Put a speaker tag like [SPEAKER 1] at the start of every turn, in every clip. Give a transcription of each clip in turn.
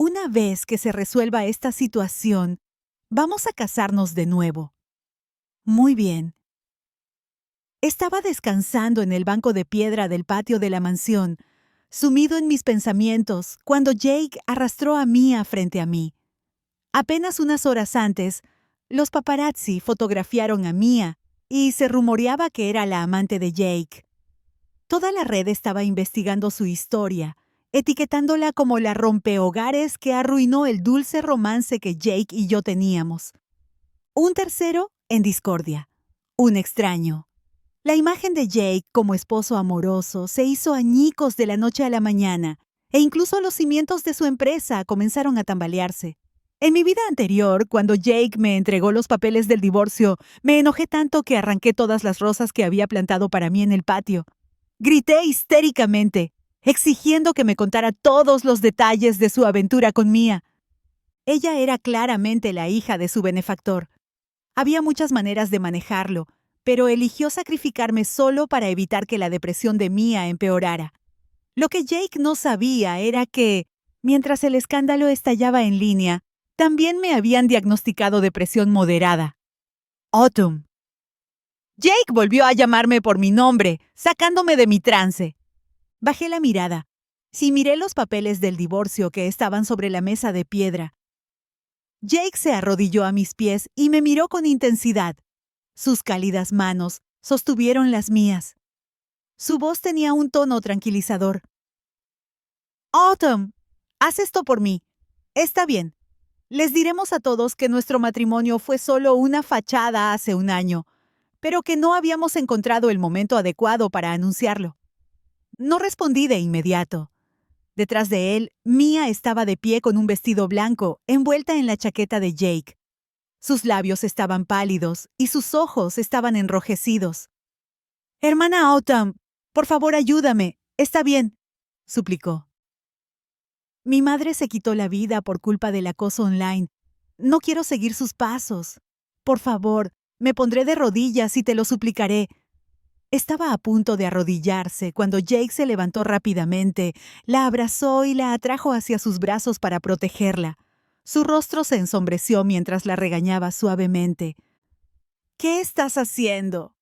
[SPEAKER 1] Una vez que se resuelva esta situación, vamos a casarnos de nuevo. Muy bien. Estaba descansando en el banco de piedra del patio de la mansión, sumido en mis pensamientos, cuando Jake arrastró a Mia frente a mí. Apenas unas horas antes, los paparazzi fotografiaron a Mia y se rumoreaba que era la amante de Jake. Toda la red estaba investigando su historia, etiquetándola como la rompehogares que arruinó el dulce romance que Jake y yo teníamos. Un tercero en discordia. Un extraño. La imagen de Jake como esposo amoroso se hizo añicos de la noche a la mañana, e incluso los cimientos de su empresa comenzaron a tambalearse. En mi vida anterior, cuando Jake me entregó los papeles del divorcio, me enojé tanto que arranqué todas las rosas que había plantado para mí en el patio. Grité histéricamente, exigiendo que me contara todos los detalles de su aventura con Mia. Ella era claramente la hija de su benefactor. Había muchas maneras de manejarlo, pero eligió sacrificarme solo para evitar que la depresión de Mia empeorara. Lo que Jake no sabía era que, mientras el escándalo estallaba en línea, también me habían diagnosticado depresión moderada. Autumn. Jake volvió a llamarme por mi nombre, sacándome de mi trance. Bajé la mirada y miré los papeles del divorcio que estaban sobre la mesa de piedra. Jake se arrodilló a mis pies y me miró con intensidad. Sus cálidas manos sostuvieron las mías. Su voz tenía un tono tranquilizador. Autumn, haz esto por mí. Está bien. Les diremos a todos que nuestro matrimonio fue solo una fachada hace un año, pero que no habíamos encontrado el momento adecuado para anunciarlo. No respondí de inmediato. Detrás de él, Mia estaba de pie con un vestido blanco, envuelta en la chaqueta de Jake. Sus labios estaban pálidos y sus ojos estaban enrojecidos. «Hermana Autumn, por favor ayúdame. Está bien», suplicó. «Mi madre se quitó la vida por culpa del acoso online. No quiero seguir sus pasos. Por favor, me pondré de rodillas y te lo suplicaré». Estaba a punto de arrodillarse cuando Jake se levantó rápidamente, la abrazó y la atrajo hacia sus brazos para protegerla. Su rostro se ensombreció mientras la regañaba suavemente. «¿Qué estás haciendo?».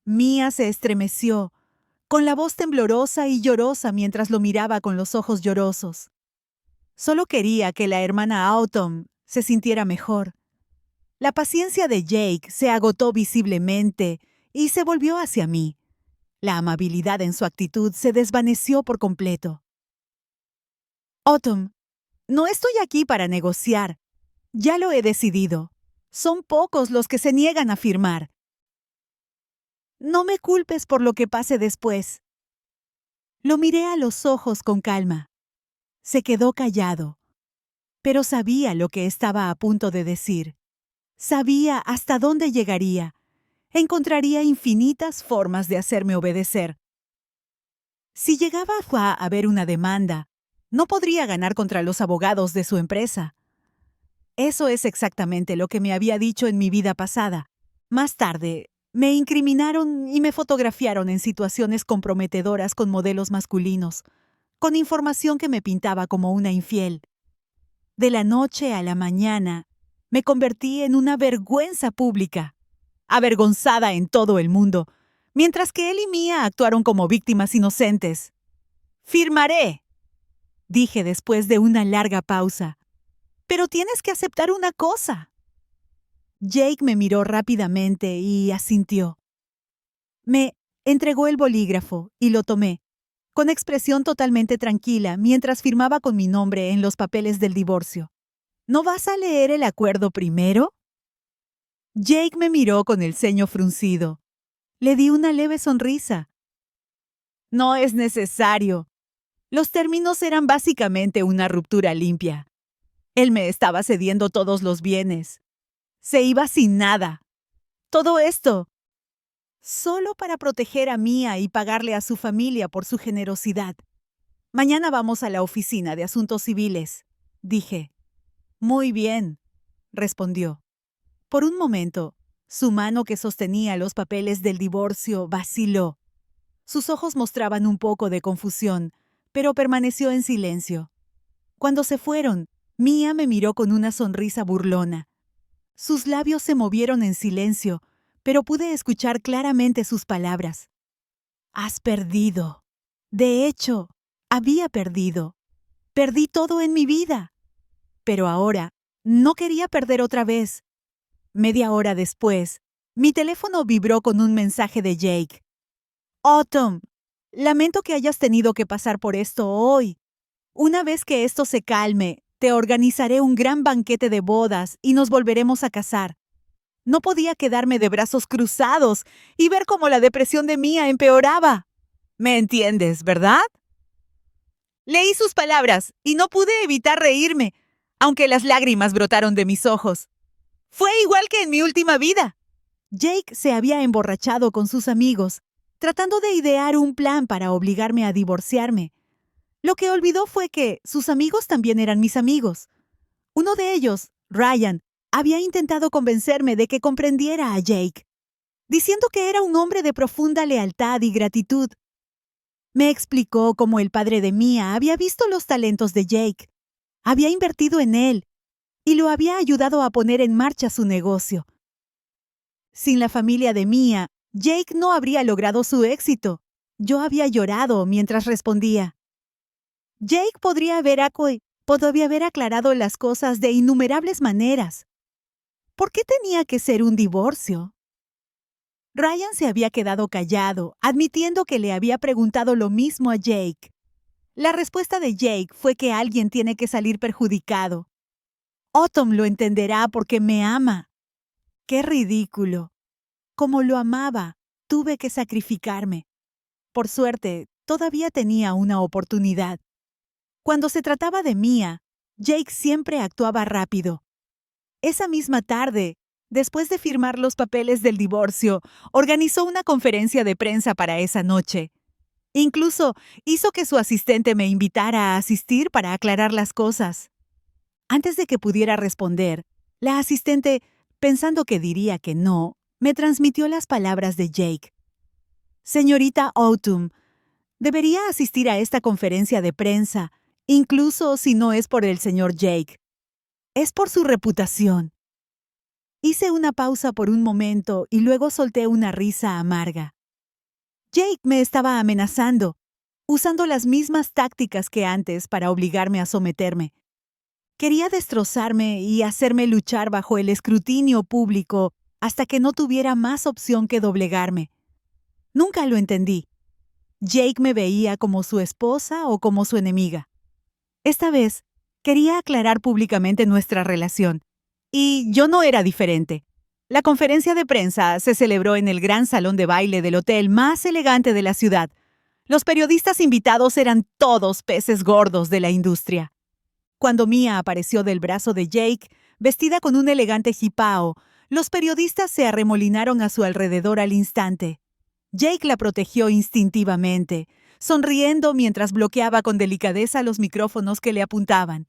[SPEAKER 1] Mia se estremeció, con la voz temblorosa y llorosa mientras lo miraba con los ojos llorosos. Solo quería que la hermana Autumn se sintiera mejor. La paciencia de Jake se agotó visiblemente y se volvió hacia mí. La amabilidad en su actitud se desvaneció por completo. «Autumn, no estoy aquí para negociar. Ya lo he decidido. Son pocos los que se niegan a firmar. No me culpes por lo que pase después». Lo miré a los ojos con calma. Se quedó callado, pero sabía lo que estaba a punto de decir. Sabía hasta dónde llegaría. Encontraría infinitas formas de hacerme obedecer. Si llegaba a haber una demanda, no podría ganar contra los abogados de su empresa. Eso es exactamente lo que me había dicho en mi vida pasada. Más tarde, me incriminaron y me fotografiaron en situaciones comprometedoras con modelos masculinos, con información que me pintaba como una infiel. De la noche a la mañana, me convertí en una vergüenza pública, avergonzada en todo el mundo, mientras que él y Mia actuaron como víctimas inocentes. «Firmaré», dije después de una larga pausa. «Pero tienes que aceptar una cosa». Jake me miró rápidamente y asintió. Me entregó el bolígrafo y lo tomé, con expresión totalmente tranquila, mientras firmaba con mi nombre en los papeles del divorcio. «¿No vas a leer el acuerdo primero?». Jake me miró con el ceño fruncido. Le di una leve sonrisa. «No es necesario». Los términos eran básicamente una ruptura limpia. Él me estaba cediendo todos los bienes. Se iba sin nada. Todo esto solo para proteger a Mia y pagarle a su familia por su generosidad. «Mañana vamos a la oficina de asuntos civiles», dije. «Muy bien», respondió. Por un momento, su mano que sostenía los papeles del divorcio vaciló. Sus ojos mostraban un poco de confusión, pero permaneció en silencio. Cuando se fueron, Mia me miró con una sonrisa burlona. Sus labios se movieron en silencio, pero pude escuchar claramente sus palabras. Has perdido. De hecho, había perdido. Perdí todo en mi vida. Pero ahora, no quería perder otra vez. Media hora después, mi teléfono vibró con un mensaje de Jake. Autumn, lamento que hayas tenido que pasar por esto hoy. Una vez que esto se calme, te organizaré un gran banquete de bodas y nos volveremos a casar. No podía quedarme de brazos cruzados y ver cómo la depresión de Mia empeoraba. ¿Me entiendes, verdad? Leí sus palabras y no pude evitar reírme, aunque las lágrimas brotaron de mis ojos. Fue igual que en mi última vida. Jake se había emborrachado con sus amigos, tratando de idear un plan para obligarme a divorciarme. Lo que olvidó fue que sus amigos también eran mis amigos. Uno de ellos, Ryan, había intentado convencerme de que comprendiera a Jake, diciendo que era un hombre de profunda lealtad y gratitud. Me explicó cómo el padre de Mia había visto los talentos de Jake, había invertido en él y lo había ayudado a poner en marcha su negocio. Sin la familia de Mia, Jake no habría logrado su éxito. Yo había llorado mientras respondía. Jake podría haber aclarado las cosas de innumerables maneras. ¿Por qué tenía que ser un divorcio? Ryan se había quedado callado, admitiendo que le había preguntado lo mismo a Jake. La respuesta de Jake fue que alguien tiene que salir perjudicado. Autumn lo entenderá porque me ama. ¡Qué ridículo! Como lo amaba, tuve que sacrificarme. Por suerte, todavía tenía una oportunidad. Cuando se trataba de Mia, Jake siempre actuaba rápido. Esa misma tarde, después de firmar los papeles del divorcio, organizó una conferencia de prensa para esa noche. Incluso hizo que su asistente me invitara a asistir para aclarar las cosas. Antes de que pudiera responder, la asistente, pensando que diría que no, me transmitió las palabras de Jake. Señorita Autumn, debería asistir a esta conferencia de prensa, incluso si no es por el señor Jake. Es por su reputación. Hice una pausa por un momento y luego solté una risa amarga. Jake me estaba amenazando, usando las mismas tácticas que antes para obligarme a someterme. Quería destrozarme y hacerme luchar bajo el escrutinio público hasta que no tuviera más opción que doblegarme. Nunca lo entendí. Jake me veía como su esposa o como su enemiga. Esta vez, quería aclarar públicamente nuestra relación. Y yo no era diferente. La conferencia de prensa se celebró en el gran salón de baile del hotel más elegante de la ciudad. Los periodistas invitados eran todos peces gordos de la industria. Cuando Mia apareció del brazo de Jake, vestida con un elegante jipao, los periodistas se arremolinaron a su alrededor al instante. Jake la protegió instintivamente, sonriendo mientras bloqueaba con delicadeza los micrófonos que le apuntaban.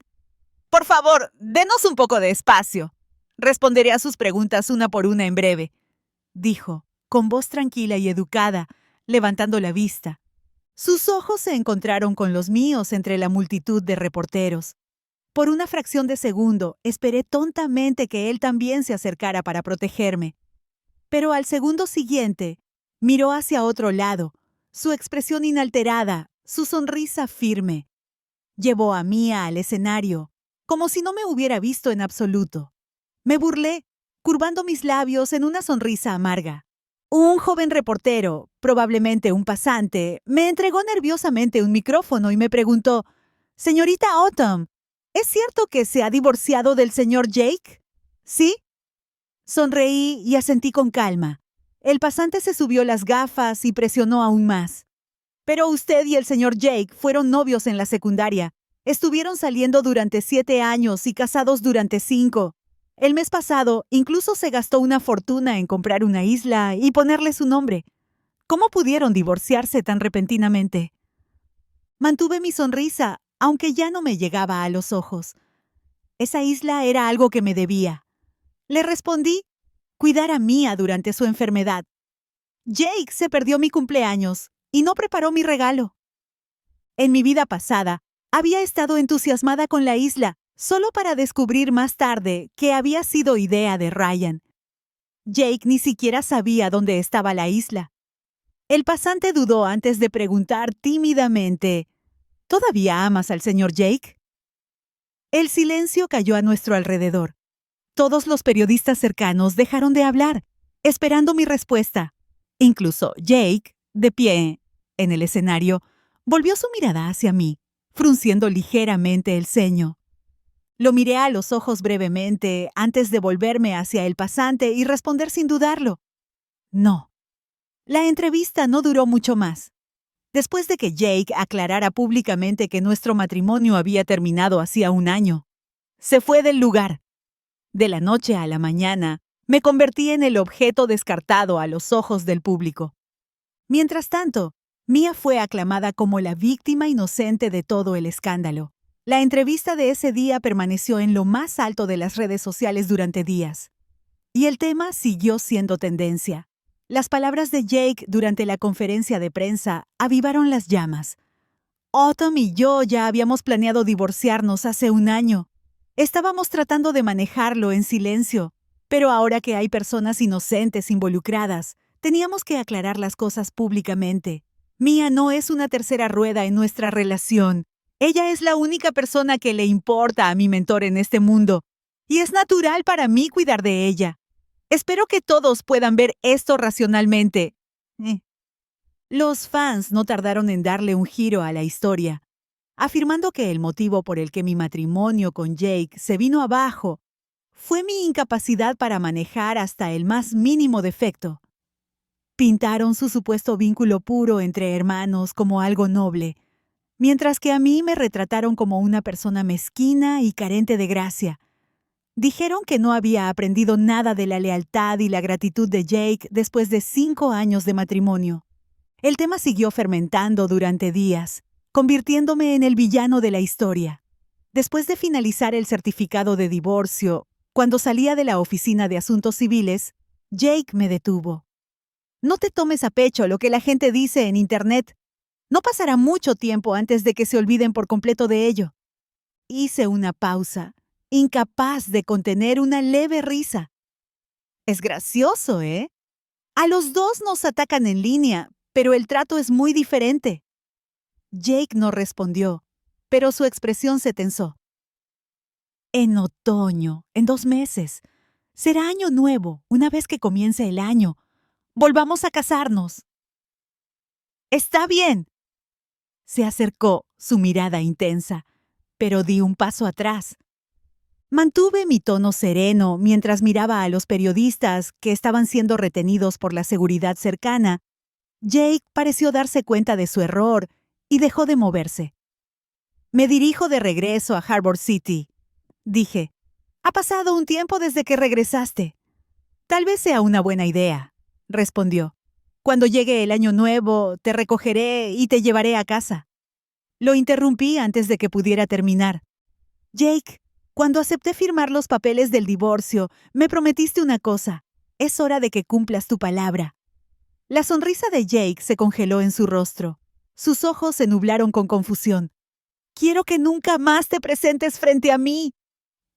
[SPEAKER 1] «Por favor, denos un poco de espacio. Responderé a sus preguntas una por una en breve», dijo, con voz tranquila y educada, levantando la vista. Sus ojos se encontraron con los míos entre la multitud de reporteros. Por una fracción de segundo, esperé tontamente que él también se acercara para protegerme. Pero al segundo siguiente, miró hacia otro lado, su expresión inalterada, su sonrisa firme. Llevó a Mia al escenario, como si no me hubiera visto en absoluto. Me burlé, curvando mis labios en una sonrisa amarga. Un joven reportero, probablemente un pasante, me entregó nerviosamente un micrófono y me preguntó, «Señorita Autumn, ¿es cierto que se ha divorciado del señor Jake?» «¿Sí?» Sonreí y asentí con calma. El pasante se subió las gafas y presionó aún más. «Pero usted y el señor Jake fueron novios en la secundaria. Estuvieron saliendo durante 7 años y casados durante 5. El mes pasado incluso se gastó una fortuna en comprar una isla y ponerle su nombre. ¿Cómo pudieron divorciarse tan repentinamente?» Mantuve mi sonrisa, aunque ya no me llegaba a los ojos. Esa isla era algo que me debía. Le respondí, cuidar a Mia durante su enfermedad. Jake se perdió mi cumpleaños y no preparó mi regalo. En mi vida pasada, Había estado entusiasmada con la isla, solo para descubrir más tarde que había sido idea de Ryan. Jake ni siquiera sabía dónde estaba la isla. El pasante dudó antes de preguntar tímidamente, ¿todavía amas al señor Jake? El silencio cayó a nuestro alrededor. Todos los periodistas cercanos dejaron de hablar, esperando mi respuesta. Incluso Jake, de pie en el escenario, volvió su mirada hacia mí, frunciendo ligeramente el ceño. Lo miré a los ojos brevemente antes de volverme hacia el pasante y responder sin dudarlo. No. La entrevista no duró mucho más. Después de que Jake aclarara públicamente que nuestro matrimonio había terminado hacía un año, se fue del lugar. De la noche a la mañana, me convertí en el objeto descartado a los ojos del público. Mientras tanto, Mia fue aclamada como la víctima inocente de todo el escándalo. La entrevista de ese día permaneció en lo más alto de las redes sociales durante días. Y el tema siguió siendo tendencia. Las palabras de Jake durante la conferencia de prensa avivaron las llamas. Autumn y yo ya habíamos planeado divorciarnos hace un año. Estábamos tratando de manejarlo en silencio, pero ahora que hay personas inocentes involucradas, teníamos que aclarar las cosas públicamente. Mia no es una tercera rueda en nuestra relación. Ella es la única persona que le importa a mi mentor en este mundo, y es natural para mí cuidar de ella. Espero que todos puedan ver esto racionalmente. Los fans no tardaron en darle un giro a la historia, afirmando que el motivo por el que mi matrimonio con Jake se vino abajo fue mi incapacidad para manejar hasta el más mínimo defecto. Pintaron su supuesto vínculo puro entre hermanos como algo noble, mientras que a mí me retrataron como una persona mezquina y carente de gracia. Dijeron que no había aprendido nada de la lealtad y la gratitud de Jake después de 5 años de matrimonio. El tema siguió fermentando durante días, convirtiéndome en el villano de la historia. Después de finalizar el certificado de divorcio, cuando salía de la oficina de asuntos civiles, Jake me detuvo. No te tomes a pecho lo que la gente dice en Internet. No pasará mucho tiempo antes de que se olviden por completo de ello. Hice una pausa, incapaz de contener una leve risa. Es gracioso, ¿eh? A los dos nos atacan en línea, pero el trato es muy diferente. Jake no respondió, pero su expresión se tensó. En otoño, en 2 meses. Será año nuevo, una vez que comience el año. Volvamos a casarnos. Está bien. Se acercó, su mirada intensa, pero di un paso atrás. Mantuve mi tono sereno mientras miraba a los periodistas que estaban siendo retenidos por la seguridad cercana. Jake pareció darse cuenta de su error y dejó de moverse. Me dirijo de regreso a Harbor City. Dije, ha pasado un tiempo desde que regresaste. Tal vez sea una buena idea, respondió. Cuando llegue el año nuevo, te recogeré y te llevaré a casa. Lo interrumpí antes de que pudiera terminar. Jake, cuando acepté firmar los papeles del divorcio, me prometiste una cosa. Es hora de que cumplas tu palabra. La sonrisa de Jake se congeló en su rostro. Sus ojos se nublaron con confusión. Quiero que nunca más te presentes frente a mí,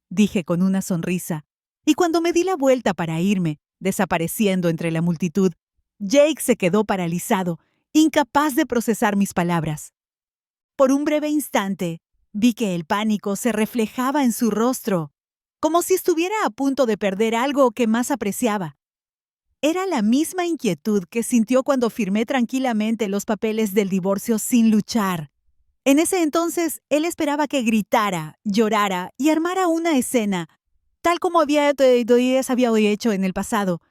[SPEAKER 1] dije con una sonrisa. Y cuando me di la vuelta para irme, desapareciendo entre la multitud, Jake se quedó paralizado, incapaz de procesar mis palabras. Por un breve instante, vi que el pánico se reflejaba en su rostro, como si estuviera a punto de perder algo que más apreciaba. Era la misma inquietud que sintió cuando firmé tranquilamente los papeles del divorcio sin luchar. En ese entonces, él esperaba que gritara, llorara y armara una escena, tal como había hecho en el pasado.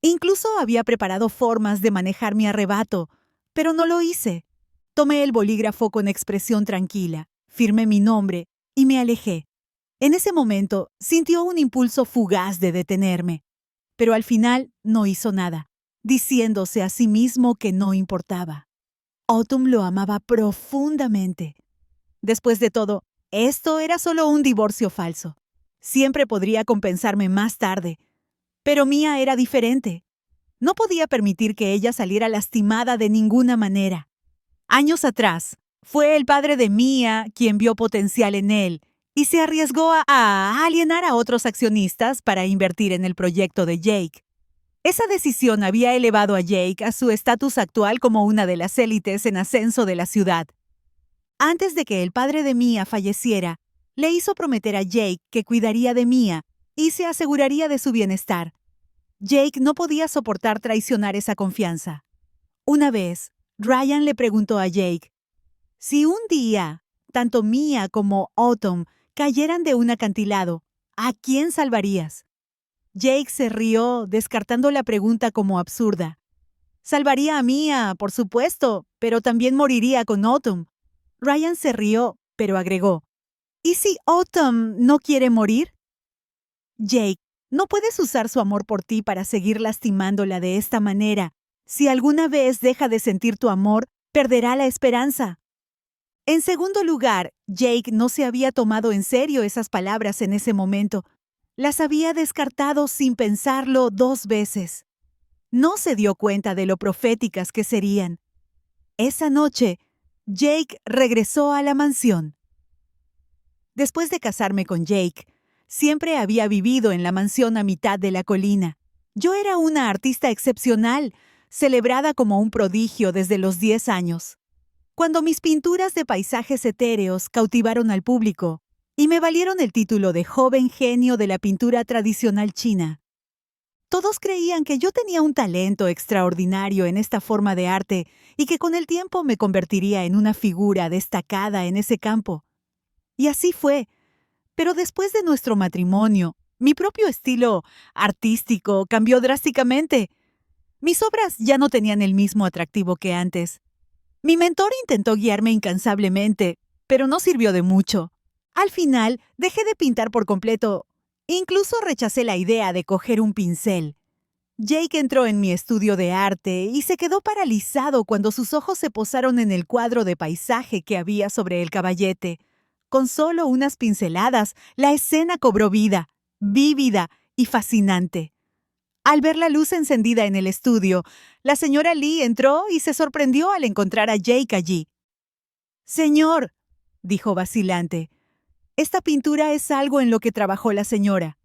[SPEAKER 1] Incluso había preparado formas de manejar mi arrebato, pero no lo hice. Tomé el bolígrafo con expresión tranquila, firmé mi nombre y me alejé. En ese momento, sintió un impulso fugaz de detenerme, pero al final no hizo nada, diciéndose a sí mismo que no importaba. Autumn lo amaba profundamente. Después de todo, esto era solo un divorcio falso. Siempre podría compensarme más tarde. Pero Mia era diferente. No podía permitir que ella saliera lastimada de ninguna manera. Años atrás, Fue el padre de Mia quien vio potencial en él y se arriesgó a alienar a otros accionistas para invertir en el proyecto de Jake. Esa decisión había elevado a Jake a su estatus actual como una de las élites en ascenso de la ciudad. Antes de que el padre de Mia falleciera, le hizo prometer a Jake que cuidaría de Mia y se aseguraría de su bienestar. Jake no podía soportar traicionar esa confianza. Una vez, Ryan le preguntó a Jake, si un día tanto Mia como Autumn cayeran de un acantilado, ¿a quién salvarías? Jake se rió, descartando la pregunta como absurda. Salvaría a Mia, por supuesto, pero también moriría con Autumn. Ryan se rió, pero agregó, ¿y si Autumn no quiere morir? Jake, no puedes usar su amor por ti para seguir lastimándola de esta manera. Si alguna vez deja de sentir tu amor, perderá la esperanza. En segundo lugar, Jake no se había tomado en serio esas palabras en ese momento. Las había descartado sin pensarlo 2 veces. No se dio cuenta de lo proféticas que serían. Esa noche, Jake regresó a la mansión. Después de casarme con Jake, siempre había vivido en la mansión a mitad de la colina. Yo era una artista excepcional, celebrada como un prodigio desde los 10 años. Cuando mis pinturas de paisajes etéreos cautivaron al público y me valieron el título de joven genio de la pintura tradicional china, todos creían que yo tenía un talento extraordinario en esta forma de arte y que con el tiempo me convertiría en una figura destacada en ese campo. Y así fue. Pero después de nuestro matrimonio, mi propio estilo artístico cambió drásticamente. Mis obras ya no tenían el mismo atractivo que antes. Mi mentor intentó guiarme incansablemente, pero no sirvió de mucho. Al final, dejé de pintar por completo. Incluso rechacé la idea de coger un pincel. Jake entró en mi estudio de arte y se quedó paralizado cuando sus ojos se posaron en el cuadro de paisaje que había sobre el caballete. Con solo unas pinceladas, la escena cobró vida, vívida y fascinante. Al ver la luz encendida en el estudio, la señora Lee entró y se sorprendió al encontrar a Jake allí. «Señor», dijo vacilante, «esta pintura es algo en lo que trabajó la señora».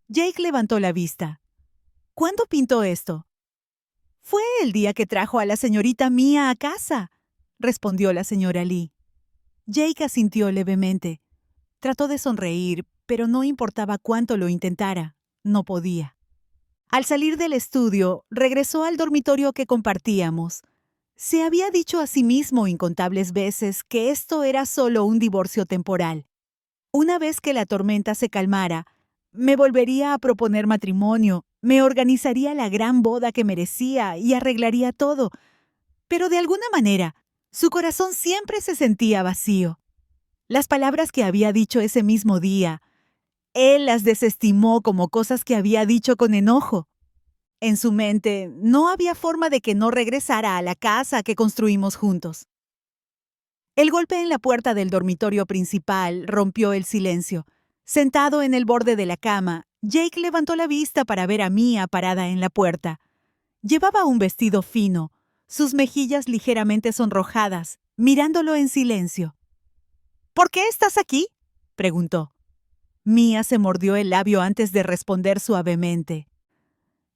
[SPEAKER 1] Jake levantó la vista. «¿Cuándo pintó esto?» «Fue el día que trajo a la señorita Mia a casa», respondió la señora Lee. Jake asintió levemente. Trató de sonreír, pero no importaba cuánto lo intentara, no podía. Al salir del estudio, regresó al dormitorio que compartíamos. Se había dicho a sí mismo incontables veces que esto era solo un divorcio temporal. Una vez que la tormenta se calmara, me volvería a proponer matrimonio, me organizaría la gran boda que merecía y arreglaría todo. Pero de alguna manera, su corazón siempre se sentía vacío. Las palabras que había dicho ese mismo día, él las desestimó como cosas que había dicho con enojo. En su mente, no había forma de que no regresara a la casa que construimos juntos. El golpe en la puerta del dormitorio principal rompió el silencio. Sentado en el borde de la cama, Jake levantó la vista para ver a Mia parada en la puerta. Llevaba un vestido fino, sus mejillas ligeramente sonrojadas, mirándolo en silencio. «¿Por qué estás aquí?», preguntó. Mia se mordió el labio antes de responder suavemente.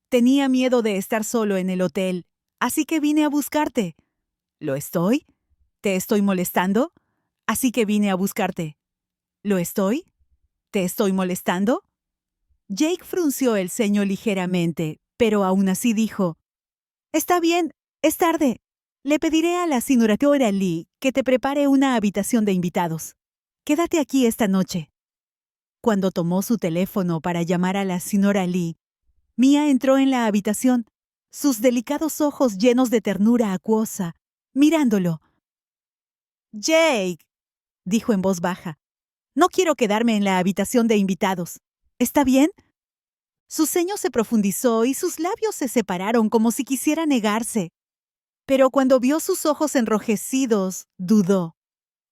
[SPEAKER 1] «Tenía miedo de estar solo en el hotel, así que vine a buscarte». «¿Lo estoy? ¿Te estoy molestando? Así que vine a buscarte». «¿Lo estoy? ¿Te estoy molestando?» Jake frunció el ceño ligeramente, pero aún así dijo, «Está bien, es tarde. Le pediré a la señora Lee que te prepare una habitación de invitados. Quédate aquí esta noche». Cuando tomó su teléfono para llamar a la señora Lee, Mia entró en la habitación, sus delicados ojos llenos de ternura acuosa, mirándolo. «Jake», dijo en voz baja, «no quiero quedarme en la habitación de invitados. ¿Está bien?» Su ceño se profundizó y sus labios se separaron como si quisiera negarse. Pero cuando vio sus ojos enrojecidos, dudó.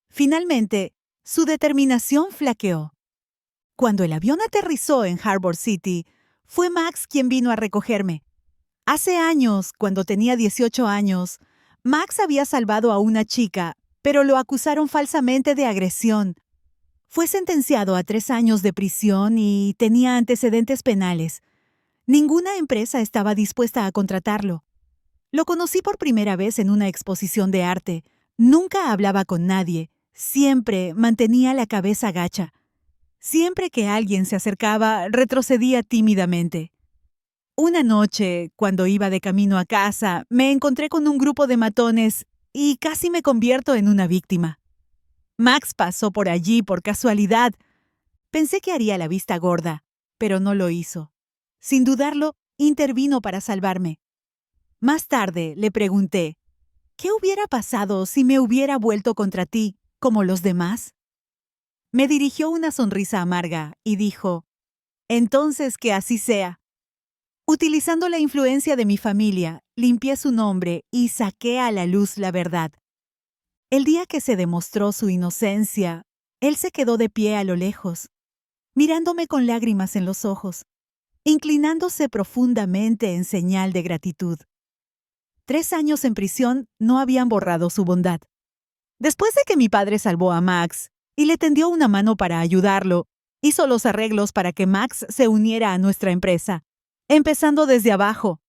[SPEAKER 1] Finalmente, su determinación flaqueó. Cuando el avión aterrizó en Harbor City, fue Max quien vino a recogerme. Hace años, cuando tenía 18 años, Max había salvado a una chica, pero lo acusaron falsamente de agresión. Fue sentenciado a 3 años de prisión y tenía antecedentes penales. Ninguna empresa estaba dispuesta a contratarlo. Lo conocí por primera vez en una exposición de arte. Nunca hablaba con nadie. Siempre mantenía la cabeza gacha. Siempre que alguien se acercaba, retrocedía tímidamente. Una noche, cuando iba de camino a casa, me encontré con un grupo de matones y casi me convierto en una víctima. Max pasó por allí por casualidad. Pensé que haría la vista gorda, pero no lo hizo. Sin dudarlo, intervino para salvarme. Más tarde le pregunté, ¿qué hubiera pasado si me hubiera vuelto contra ti, como los demás? Me dirigió una sonrisa amarga y dijo, entonces que así sea. Utilizando la influencia de mi familia, limpié su nombre y saqué a la luz la verdad. El día que se demostró su inocencia, él se quedó de pie a lo lejos, mirándome con lágrimas en los ojos, inclinándose profundamente en señal de gratitud. 3 años en prisión no habían borrado su bondad. Después de que mi padre salvó a Max y le tendió una mano para ayudarlo, hizo los arreglos para que Max se uniera a nuestra empresa, empezando desde abajo.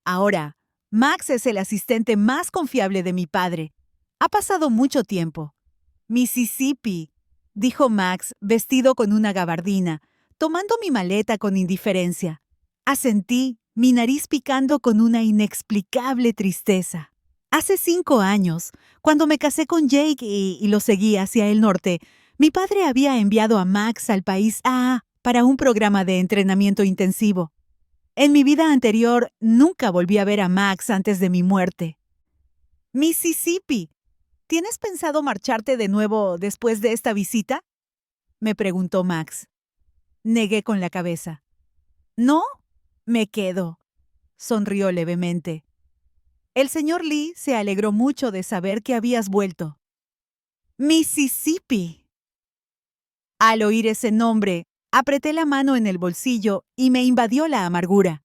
[SPEAKER 1] Ahora, Max es el asistente más confiable de mi padre. Ha pasado mucho tiempo. Mississippi, dijo Max, vestido con una gabardina, tomando mi maleta con indiferencia. Asentí, mi nariz picando con una inexplicable tristeza. Hace 5 años, cuando me casé con Jake y lo seguí hacia el norte, mi padre había enviado a Max al país AA para un programa de entrenamiento intensivo. En mi vida anterior, nunca volví a ver a Max antes de mi muerte. Mississippi, ¿tienes pensado marcharte de nuevo después de esta visita? Me preguntó Max. Negué con la cabeza. No, me quedo. Sonrió levemente. El señor Lee se alegró mucho de saber que habías vuelto. Mississippi. Al oír ese nombre, apreté la mano en el bolsillo y me invadió la amargura.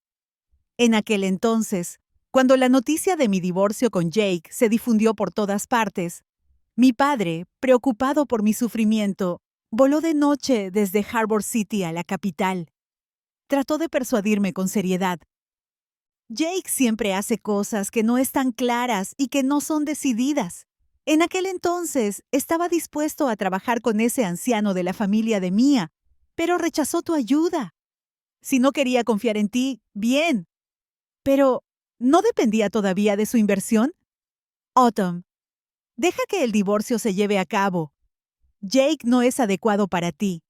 [SPEAKER 1] En aquel entonces, cuando la noticia de mi divorcio con Jake se difundió por todas partes, mi padre, preocupado por mi sufrimiento, voló de noche desde Harbor City a la capital. Trató de persuadirme con seriedad. Jake siempre hace cosas que no están claras y que no son decididas. En aquel entonces estaba dispuesto a trabajar con ese anciano de la familia de Mia, pero rechazó tu ayuda. Si no quería confiar en ti, bien. Pero, ¿no dependía todavía de su inversión? Autumn, deja que el divorcio se lleve a cabo. Jake no es adecuado para ti.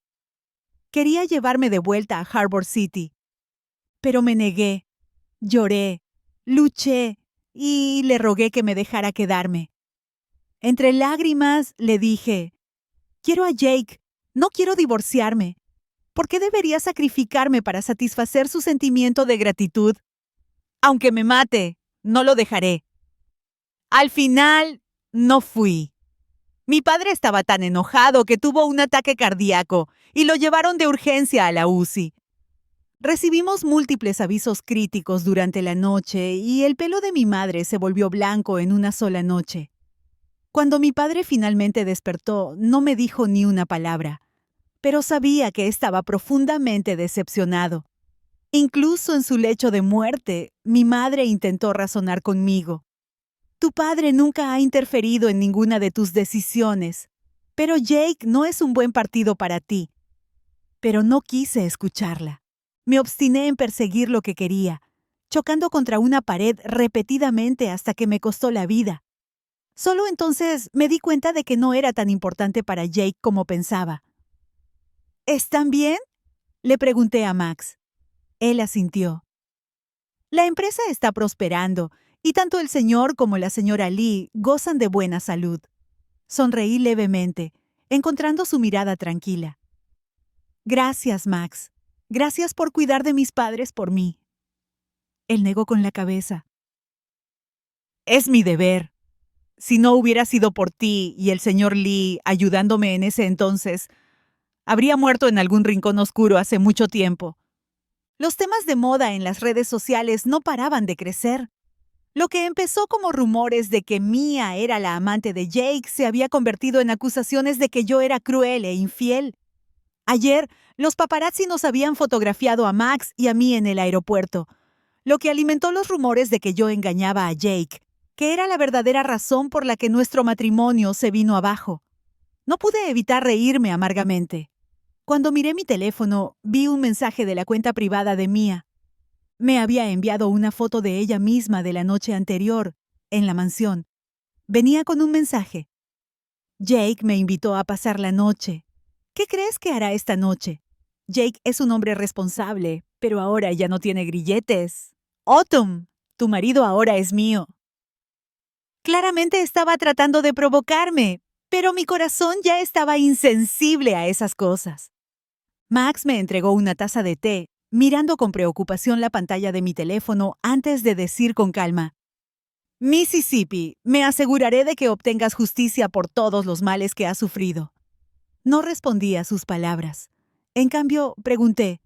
[SPEAKER 1] Quería llevarme de vuelta a Harbor City, pero me negué. Lloré, luché y le rogué que me dejara quedarme. Entre lágrimas le dije, quiero a Jake, no quiero divorciarme. ¿Por qué debería sacrificarme para satisfacer su sentimiento de gratitud? Aunque me mate, no lo dejaré. Al final, no fui. Mi padre estaba tan enojado que tuvo un ataque cardíaco y lo llevaron de urgencia a la UCI. Recibimos múltiples avisos críticos durante la noche y el pelo de mi madre se volvió blanco en una sola noche. Cuando mi padre finalmente despertó, no me dijo ni una palabra, pero sabía que estaba profundamente decepcionado. Incluso en su lecho de muerte, mi madre intentó razonar conmigo. Tu padre nunca ha interferido en ninguna de tus decisiones, pero Jake no es un buen partido para ti. Pero no quise escucharla. Me obstiné en perseguir lo que quería, chocando contra una pared repetidamente hasta que me costó la vida. Solo entonces me di cuenta de que no era tan importante para Jake como pensaba. ¿Están bien?, le pregunté a Max. Él asintió. La empresa está prosperando y tanto el señor como la señora Lee gozan de buena salud. Sonreí levemente, encontrando su mirada tranquila. Gracias, Max. Gracias por cuidar de mis padres por mí. Él negó con la cabeza. Es mi deber. Si no hubiera sido por ti y el señor Lee ayudándome en ese entonces, habría muerto en algún rincón oscuro hace mucho tiempo. Los temas de moda en las redes sociales no paraban de crecer. Lo que empezó como rumores de que Mia era la amante de Jake se había convertido en acusaciones de que yo era cruel e infiel. Ayer, los paparazzi nos habían fotografiado a Max y a mí en el aeropuerto, lo que alimentó los rumores de que yo engañaba a Jake, que era la verdadera razón por la que nuestro matrimonio se vino abajo. No pude evitar reírme amargamente. Cuando miré mi teléfono, vi un mensaje de la cuenta privada de Mia. Me había enviado una foto de ella misma de la noche anterior, en la mansión. Venía con un mensaje. Jake me invitó a pasar la noche. ¿Qué crees que hará esta noche? Jake es un hombre responsable, pero ahora ya no tiene grilletes. Autumn, tu marido ahora es mío. Claramente estaba tratando de provocarme, pero mi corazón ya estaba insensible a esas cosas. Max me entregó una taza de té, mirando con preocupación la pantalla de mi teléfono antes de decir con calma: Mississippi, me aseguraré de que obtengas justicia por todos los males que has sufrido. No respondí a sus palabras. En cambio, pregunté: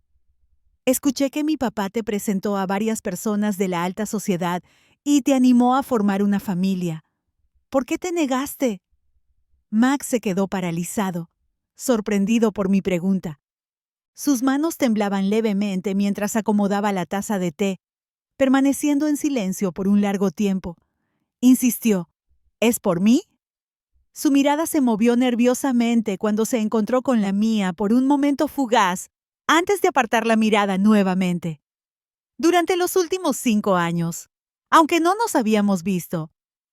[SPEAKER 1] escuché que mi papá te presentó a varias personas de la alta sociedad y te animó a formar una familia. ¿Por qué te negaste? Max se quedó paralizado, sorprendido por mi pregunta. Sus manos temblaban levemente mientras acomodaba la taza de té, permaneciendo en silencio por un largo tiempo. Insistió: ¿es por mí? Su mirada se movió nerviosamente cuando se encontró con la mía por un momento fugaz, antes de apartar la mirada nuevamente. Durante los últimos 5 años, aunque no nos habíamos visto,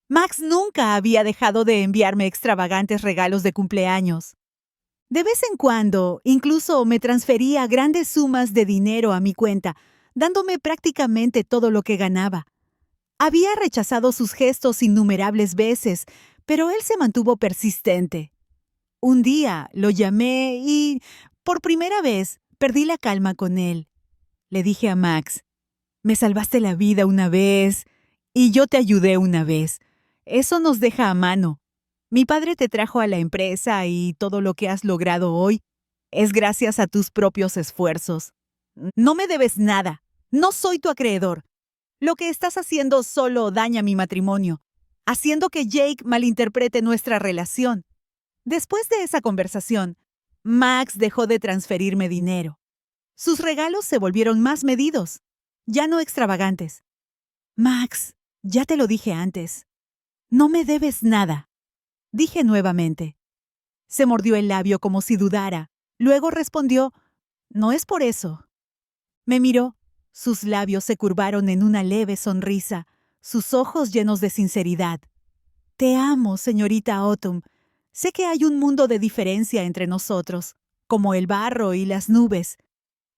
[SPEAKER 1] Max nunca había dejado de enviarme extravagantes regalos de cumpleaños. De vez en cuando, incluso me transfería grandes sumas de dinero a mi cuenta, dándome prácticamente todo lo que ganaba. Había rechazado sus gestos innumerables veces, pero él se mantuvo persistente. Un día lo llamé y, por primera vez, perdí la calma con él. Le dije a Max: me salvaste la vida una vez y yo te ayudé una vez. Eso nos deja a mano. Mi padre te trajo a la empresa y todo lo que has logrado hoy es gracias a tus propios esfuerzos. No me debes nada. No soy tu acreedor. Lo que estás haciendo solo daña mi matrimonio, haciendo que Jake malinterprete nuestra relación. Después de esa conversación, Max dejó de transferirme dinero. Sus regalos se volvieron más medidos, ya no extravagantes. Max, ya te lo dije antes. No me debes nada, dije nuevamente. Se mordió el labio como si dudara. Luego respondió: no es por eso. Me miró. Sus labios se curvaron en una leve sonrisa, sus ojos llenos de sinceridad. Te amo, señorita Autumn. Sé que hay un mundo de diferencia entre nosotros, como el barro y las nubes.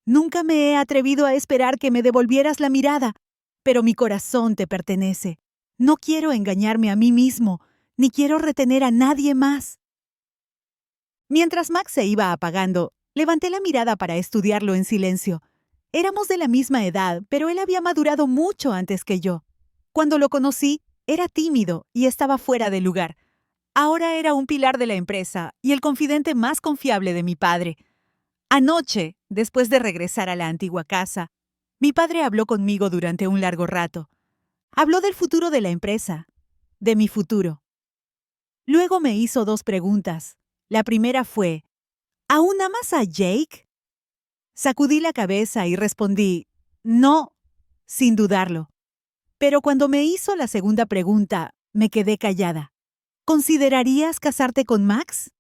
[SPEAKER 1] Nunca me he atrevido a esperar que me devolvieras la mirada, pero mi corazón te pertenece. No quiero engañarme a mí mismo, ni quiero retener a nadie más. Mientras Max se iba apagando, levanté la mirada para estudiarlo en silencio. Éramos de la misma edad, pero él había madurado mucho antes que yo. Cuando lo conocí, era tímido y estaba fuera de lugar. Ahora era un pilar de la empresa y el confidente más confiable de mi padre. Anoche, después de regresar a la antigua casa, mi padre habló conmigo durante un largo rato. Habló del futuro de la empresa, de mi futuro. Luego me hizo 2 preguntas. La primera fue: ¿aún amas a Jake? Sacudí la cabeza y respondí: no, sin dudarlo. Pero cuando me hizo la segunda pregunta, me quedé callada. ¿Considerarías casarte con Max?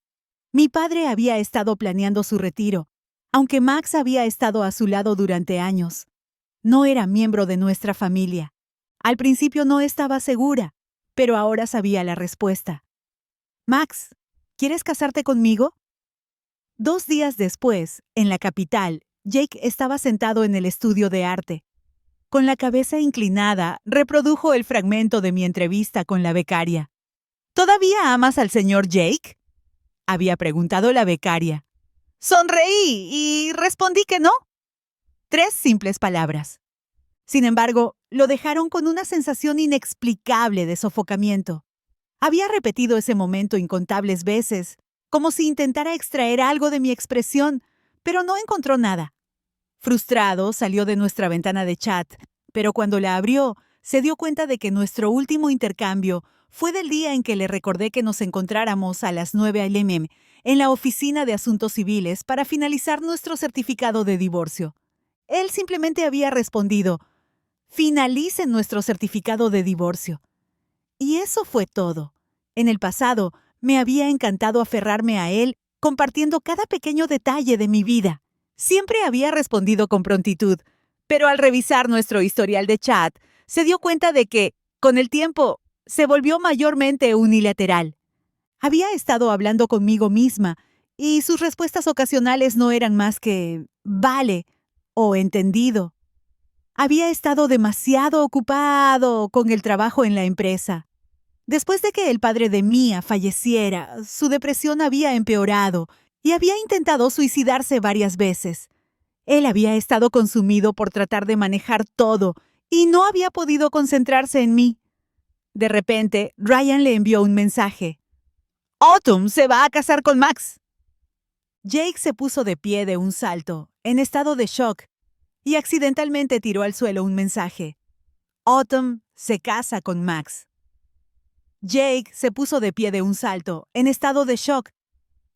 [SPEAKER 1] Mi padre había estado planeando su retiro, aunque Max había estado a su lado durante años. No era miembro de nuestra familia. Al principio no estaba segura, pero ahora sabía la respuesta. Max, ¿quieres casarte conmigo? 2 días después, en la capital, Jake estaba sentado en el estudio de arte. Con la cabeza inclinada, reprodujo el fragmento de mi entrevista con la becaria. ¿Todavía amas al señor Jake?, había preguntado la becaria. Sonreí y respondí que no. 3 simples palabras. Sin embargo, lo dejaron con una sensación inexplicable de sofocamiento. Había repetido ese momento incontables veces, como si intentara extraer algo de mi expresión, pero no encontró nada. Frustrado, salió de nuestra ventana de chat, pero cuando la abrió, Se dio cuenta de que nuestro último intercambio fue del día en que le recordé que nos encontráramos a las 9 a.m. en la oficina de asuntos civiles para finalizar nuestro certificado de divorcio. Él simplemente había respondido: «Finalicen nuestro certificado de divorcio». Y eso fue todo. En el pasado, me había encantado aferrarme a él, compartiendo cada pequeño detalle de mi vida. Siempre había respondido con prontitud, pero al revisar nuestro historial de chat, se dio cuenta de que, con el tiempo, se volvió mayormente unilateral. Había estado hablando conmigo misma, y sus respuestas ocasionales no eran más que «vale» o «entendido». Había estado demasiado ocupado con el trabajo en la empresa. Después de que el padre de Mia falleciera, su depresión había empeorado y había intentado suicidarse varias veces. Él había estado consumido por tratar de manejar todo y no había podido concentrarse en mí. De repente, Ryan le envió un mensaje. «Autumn se va a casar con Max». Jake se puso de pie de un salto, en estado de shock, y accidentalmente tiró al suelo un mensaje. «Autumn se casa con Max». Jake se puso de pie de un salto, en estado de shock.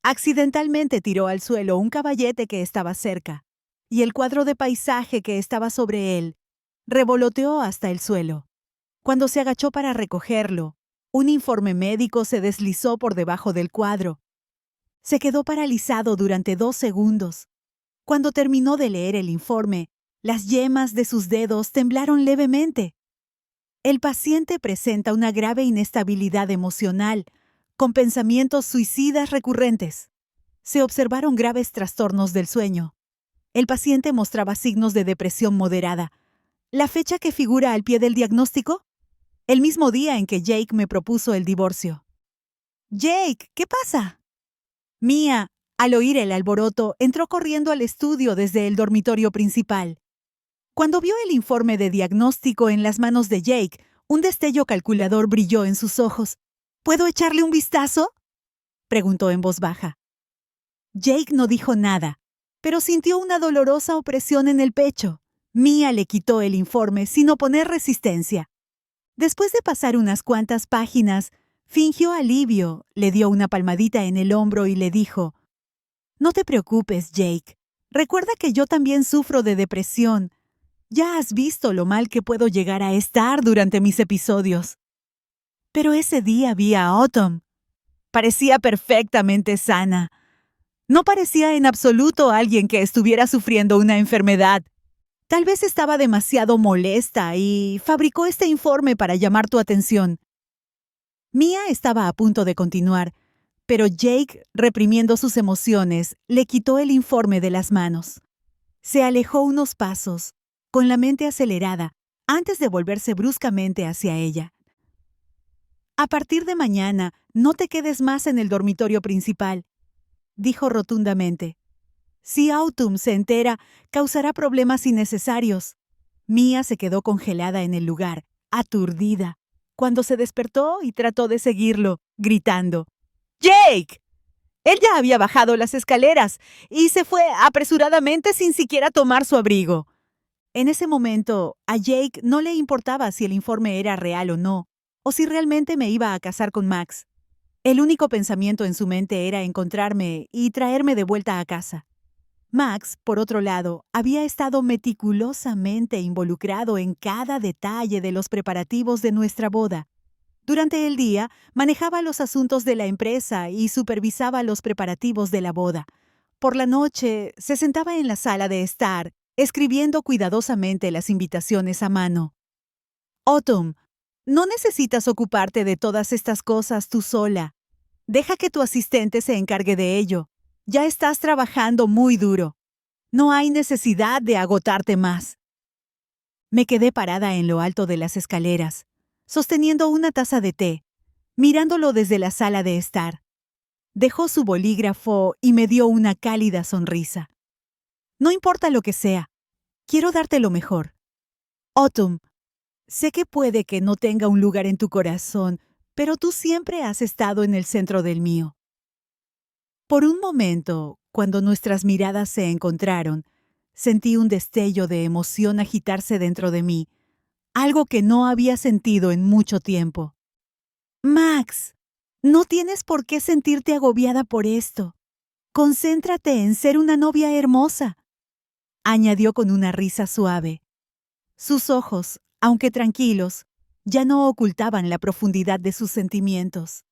[SPEAKER 1] Accidentalmente tiró al suelo un caballete que estaba cerca, y el cuadro de paisaje que estaba sobre él revoloteó hasta el suelo. Cuando se agachó para recogerlo, un informe médico se deslizó por debajo del cuadro. Se quedó paralizado durante 2 segundos. Cuando terminó de leer el informe, las yemas de sus dedos temblaron levemente. El paciente presenta una grave inestabilidad emocional, con pensamientos suicidas recurrentes. Se observaron graves trastornos del sueño. El paciente mostraba signos de depresión moderada. ¿La fecha que figura al pie del diagnóstico? El mismo día en que Jake me propuso el divorcio. «Jake, ¿qué pasa?» Mia, al oír el alboroto, entró corriendo al estudio desde el dormitorio principal. Cuando vio el informe de diagnóstico en las manos de Jake, un destello calculador brilló en sus ojos. «¿Puedo echarle un vistazo?», preguntó en voz baja. Jake no dijo nada, pero sintió una dolorosa opresión en el pecho. Mia le quitó el informe sin oponer resistencia. Después de pasar unas cuantas páginas, fingió alivio, le dio una palmadita en el hombro y le dijo: «No te preocupes, Jake. Recuerda que yo también sufro de depresión. Ya has visto lo mal que puedo llegar a estar durante mis episodios». Pero ese día vi a Autumn. Parecía perfectamente sana. No parecía en absoluto alguien que estuviera sufriendo una enfermedad. Tal vez estaba demasiado molesta y fabricó este informe para llamar tu atención. Mia estaba a punto de continuar, pero Jake, reprimiendo sus emociones, le quitó el informe de las manos. Se alejó unos pasos, con la mente acelerada, antes de volverse bruscamente hacia ella. «A partir de mañana, no te quedes más en el dormitorio principal», dijo rotundamente. «Si Autumn se entera, causará problemas innecesarios». Mia se quedó congelada en el lugar, aturdida, cuando se despertó y trató de seguirlo, gritando: «¡Jake!». Él ya había bajado las escaleras y se fue apresuradamente sin siquiera tomar su abrigo. En ese momento, a Jake no le importaba si el informe era real o no, o si realmente me iba a casar con Max. El único pensamiento en su mente era encontrarme y traerme de vuelta a casa. Max, por otro lado, había estado meticulosamente involucrado en cada detalle de los preparativos de nuestra boda. Durante el día, manejaba los asuntos de la empresa y supervisaba los preparativos de la boda. Por la noche, se sentaba en la sala de estar, escribiendo cuidadosamente las invitaciones a mano. «Autumn, no necesitas ocuparte de todas estas cosas tú sola. Deja que tu asistente se encargue de ello. Ya estás trabajando muy duro. No hay necesidad de agotarte más». Me quedé parada en lo alto de las escaleras, sosteniendo una taza de té, mirándolo desde la sala de estar. Dejó su bolígrafo y me dio una cálida sonrisa. «No importa lo que sea, quiero darte lo mejor. Autumn, sé que puede que no tenga un lugar en tu corazón, pero tú siempre has estado en el centro del mío». Por un momento, cuando nuestras miradas se encontraron, sentí un destello de emoción agitarse dentro de mí, algo que no había sentido en mucho tiempo. Max, no tienes por qué sentirte agobiada por esto. Concéntrate en ser una novia hermosa, añadió con una risa suave. Sus ojos, aunque tranquilos, ya no ocultaban la profundidad de sus sentimientos.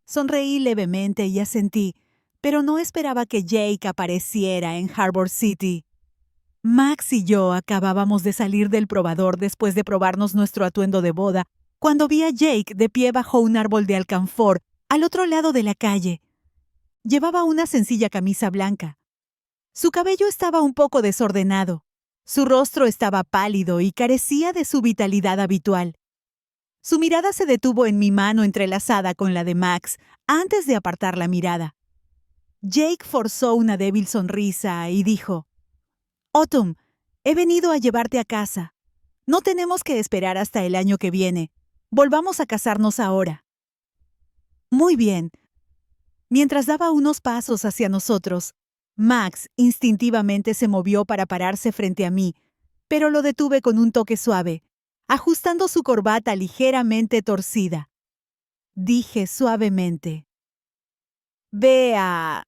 [SPEAKER 1] Sonreí levemente y asentí, pero no esperaba que Jake apareciera en Harbor City. Max y yo acabábamos de salir del probador después de probarnos nuestro atuendo de boda, cuando vi a Jake de pie bajo un árbol de alcanfor, al otro lado de la calle. Llevaba una sencilla camisa blanca. Su cabello estaba un poco desordenado. Su rostro estaba pálido y carecía de su vitalidad habitual. Su mirada se detuvo en mi mano entrelazada con la de Max antes de apartar la mirada. Jake forzó una débil sonrisa y dijo: «Autumn, he venido a llevarte a casa. No tenemos que esperar hasta el año que viene. Volvamos a casarnos ahora». Muy bien. Mientras daba unos pasos hacia nosotros, Max instintivamente se movió para pararse frente a mí, pero lo detuve con un toque suave, ajustando su corbata ligeramente torcida. Dije suavemente: «Ve a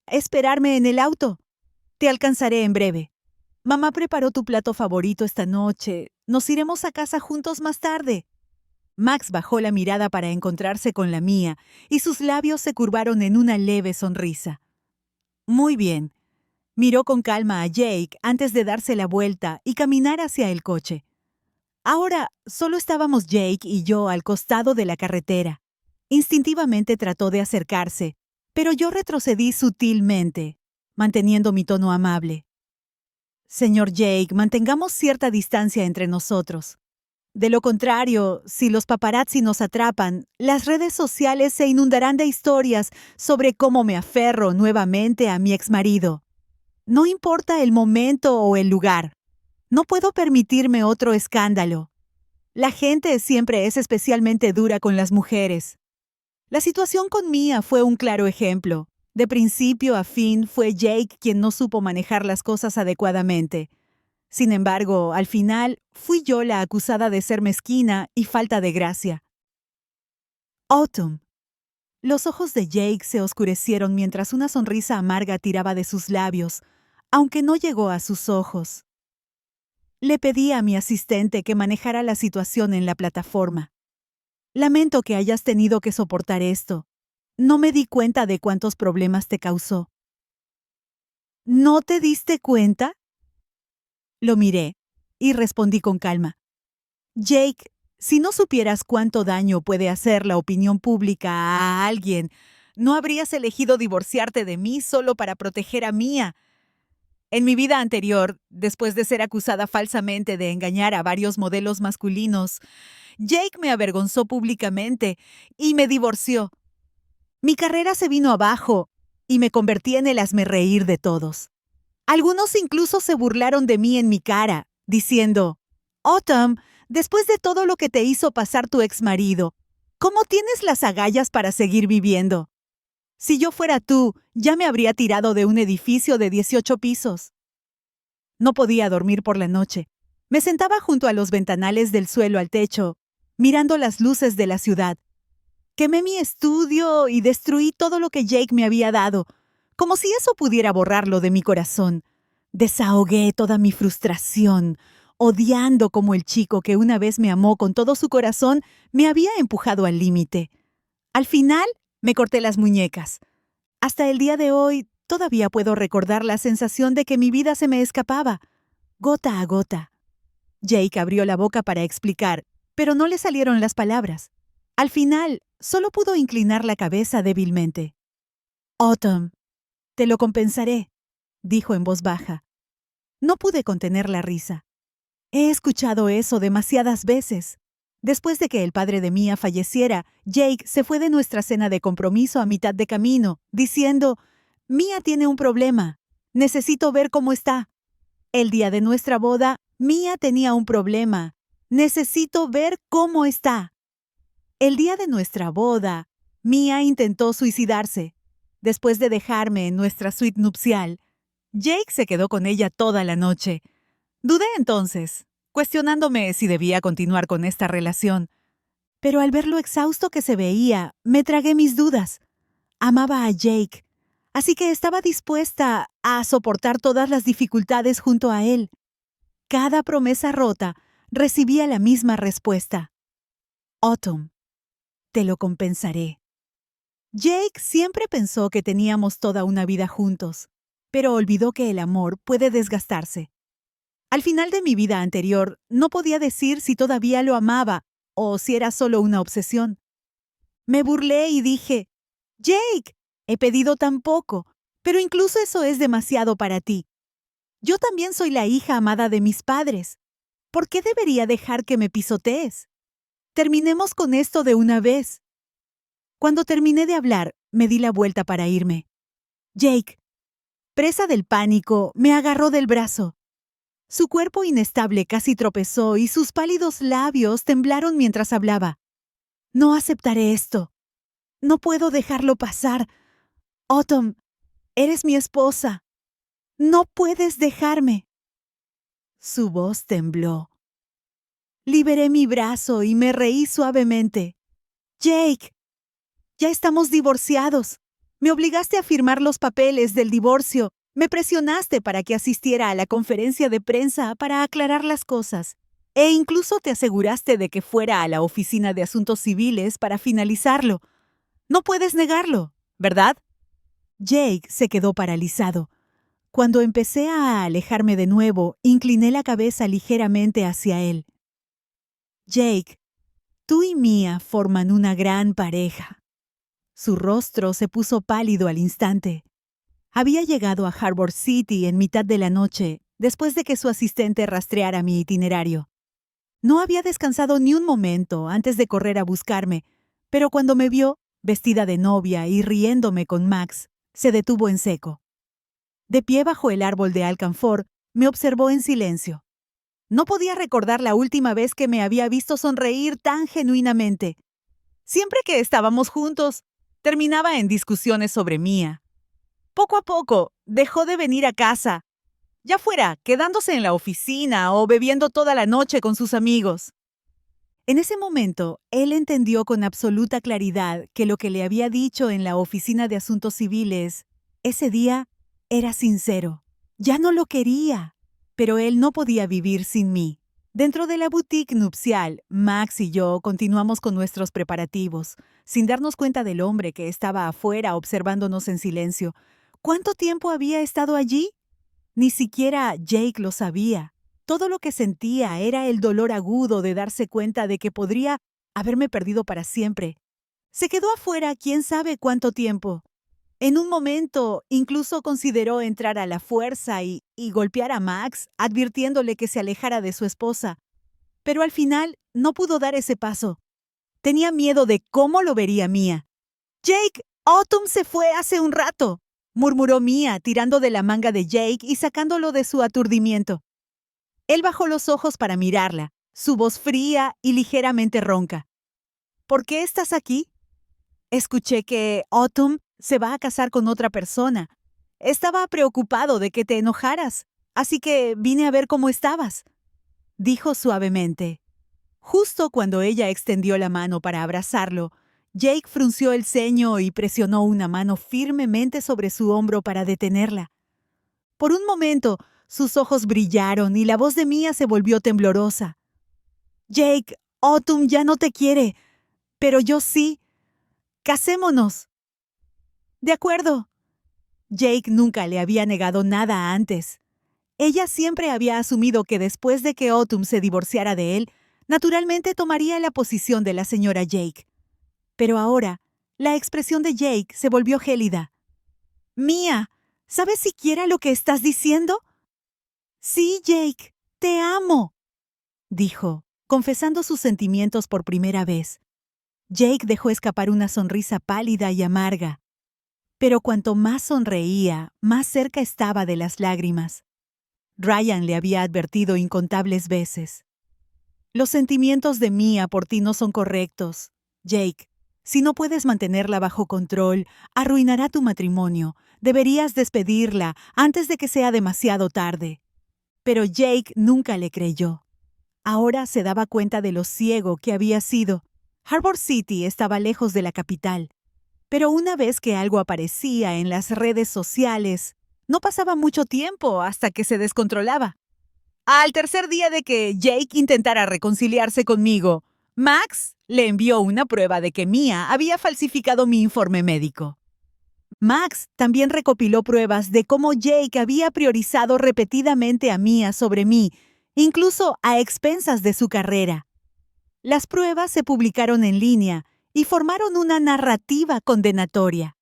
[SPEAKER 1] esperarme en el auto. Te alcanzaré en breve. Mamá preparó tu plato favorito esta noche. Nos iremos a casa juntos más tarde». Max bajó la mirada para encontrarse con la mía, y sus labios se curvaron en una leve sonrisa. Muy bien. Miró con calma a Jake antes de darse la vuelta y caminar hacia el coche. Ahora solo estábamos Jake y yo al costado de la carretera. Instintivamente trató de acercarse, pero yo retrocedí sutilmente, manteniendo mi tono amable. «Señor Jake, mantengamos cierta distancia entre nosotros. De lo contrario, si los paparazzi nos atrapan, las redes sociales se inundarán de historias sobre cómo me aferro nuevamente a mi exmarido. No importa el momento o el lugar. No puedo permitirme otro escándalo. La gente siempre es especialmente dura con las mujeres. La situación con Mia fue un claro ejemplo. De principio a fin fue Jake quien no supo manejar las cosas adecuadamente. Sin embargo, al final, fui yo la acusada de ser mezquina y falta de gracia. Autumn. Los ojos de Jake se oscurecieron mientras una sonrisa amarga tiraba de sus labios, aunque no llegó a sus ojos. Le pedí a mi asistente que manejara la situación en la plataforma. Lamento que hayas tenido que soportar esto. No me di cuenta de cuántos problemas te causó. ¿No te diste cuenta? Lo miré y respondí con calma. Jake, si no supieras cuánto daño puede hacer la opinión pública a alguien, no habrías elegido divorciarte de mí solo para proteger a Mia. En mi vida anterior, después de ser acusada falsamente de engañar a varios modelos masculinos, Jake me avergonzó públicamente y me divorció. Mi carrera se vino abajo y me convertí en el hazmerreír de todos. Algunos incluso se burlaron de mí en mi cara, diciendo: «Autumn, después de todo lo que te hizo pasar tu exmarido, ¿cómo tienes las agallas para seguir viviendo? Si yo fuera tú, ya me habría tirado de un edificio de 18 pisos». No podía dormir por la noche. Me sentaba junto a los ventanales del suelo al techo, mirando las luces de la ciudad. Quemé mi estudio y destruí todo lo que Jake me había dado, como si eso pudiera borrarlo de mi corazón. Desahogué toda mi frustración, odiando como el chico que una vez me amó con todo su corazón me había empujado al límite. Al final, me corté las muñecas. Hasta el día de hoy, todavía puedo recordar la sensación de que mi vida se me escapaba, gota a gota. Jake abrió la boca para explicar, pero no le salieron las palabras. Al final, solo pudo inclinar la cabeza débilmente. «Autumn, te lo compensaré», dijo en voz baja. No pude contener la risa. He escuchado eso demasiadas veces. Después de que el padre de Mia falleciera, Jake se fue de nuestra cena de compromiso a mitad de camino, diciendo: «Mia tiene un problema. Necesito ver cómo está». El día de nuestra boda, Mia tenía un problema. Necesito ver cómo está. El día de nuestra boda, Mia intentó suicidarse. Después de dejarme en nuestra suite nupcial, Jake se quedó con ella toda la noche. Dudé entonces. cuestionándome si debía continuar con esta relación. Pero al ver lo exhausto que se veía, me tragué mis dudas. Amaba a Jake, así que estaba dispuesta a soportar todas las dificultades junto a él. Cada promesa rota recibía la misma respuesta. Autumn, te lo compensaré. Jake siempre pensó que teníamos toda una vida juntos, pero olvidó que el amor puede desgastarse. Al final de mi vida anterior, no podía decir si todavía lo amaba o si era solo una obsesión. Me burlé y dije, Jake, he pedido tan poco, pero incluso eso es demasiado para ti. Yo también soy la hija amada de mis padres. ¿Por qué debería dejar que me pisotees? Terminemos con esto de una vez. Cuando terminé de hablar, me di la vuelta para irme. Jake, presa del pánico, me agarró del brazo. Su cuerpo inestable casi tropezó y sus pálidos labios temblaron mientras hablaba. No aceptaré esto. No puedo dejarlo pasar. Autumn, eres mi esposa. No puedes dejarme. Su voz tembló. Liberé mi brazo y me reí suavemente. Jake, ya estamos divorciados. Me obligaste a firmar los papeles del divorcio. Me presionaste para que asistiera a la conferencia de prensa para aclarar las cosas. E incluso te aseguraste de que fuera a la oficina de asuntos civiles para finalizarlo. No puedes negarlo, ¿verdad? Jake se quedó paralizado. Cuando empecé a alejarme de nuevo, incliné la cabeza ligeramente hacia él. Jake, tú y Mia forman una gran pareja. Su rostro se puso pálido al instante. Había llegado a Harbor City en mitad de la noche, después de que su asistente rastreara mi itinerario. No había descansado ni un momento antes de correr a buscarme, pero cuando me vio, vestida de novia y riéndome con Max, se detuvo en seco. De pie bajo el árbol de alcanfor, me observó en silencio. No podía recordar la última vez que me había visto sonreír tan genuinamente. Siempre que estábamos juntos, terminaba en discusiones sobre Mia. Poco a poco, dejó de venir a casa, ya fuera quedándose en la oficina o bebiendo toda la noche con sus amigos. En ese momento, él entendió con absoluta claridad que lo que le había dicho en la oficina de asuntos civiles, ese día, era sincero. Ya no lo quería, pero él no podía vivir sin mí. Dentro de la boutique nupcial, Max y yo continuamos con nuestros preparativos, sin darnos cuenta del hombre que estaba afuera observándonos en silencio. ¿Cuánto tiempo había estado allí? Ni siquiera Jake lo sabía. Todo lo que sentía era el dolor agudo de darse cuenta de que podría haberme perdido para siempre. Se quedó afuera quién sabe cuánto tiempo. En un momento, incluso consideró entrar a la fuerza y golpear a Max, advirtiéndole que se alejara de su esposa. Pero al final no pudo dar ese paso. Tenía miedo de cómo lo vería Mia. «Jake, Autumn se fue hace un rato», murmuró Mia, tirando de la manga de Jake y sacándolo de su aturdimiento. Él bajó los ojos para mirarla, su voz fría y ligeramente ronca. «¿Por qué estás aquí?» «Escuché que Autumn se va a casar con otra persona. Estaba preocupado de que te enojaras, así que vine a ver cómo estabas», dijo suavemente. Justo cuando ella extendió la mano para abrazarlo, Jake frunció el ceño y presionó una mano firmemente sobre su hombro para detenerla. Por un momento, sus ojos brillaron y la voz de Mia se volvió temblorosa. «Jake, Autumn ya no te quiere, pero yo sí. Casémonos». «De acuerdo». Jake nunca le había negado nada antes. Ella siempre había asumido que después de que Autumn se divorciara de él, naturalmente tomaría la posición de la señora Jake. Pero ahora, la expresión de Jake se volvió gélida. «Mia, ¿sabes siquiera lo que estás diciendo?» «Sí, Jake, te amo», dijo, confesando sus sentimientos por primera vez. Jake dejó escapar una sonrisa pálida y amarga. Pero cuanto más sonreía, más cerca estaba de las lágrimas. Ryan le había advertido incontables veces. «Los sentimientos de Mia por ti no son correctos, Jake. Si no puedes mantenerla bajo control, arruinará tu matrimonio. Deberías despedirla antes de que sea demasiado tarde». Pero Jake nunca le creyó. Ahora se daba cuenta de lo ciego que había sido. Harbor City estaba lejos de la capital, pero una vez que algo aparecía en las redes sociales, no pasaba mucho tiempo hasta que se descontrolaba. Al tercer día de que Jake intentara reconciliarse conmigo, Max le envió una prueba de que Mia había falsificado mi informe médico. Max también recopiló pruebas de cómo Jake había priorizado repetidamente a Mia sobre mí, incluso a expensas de su carrera. Las pruebas se publicaron en línea y formaron una narrativa condenatoria.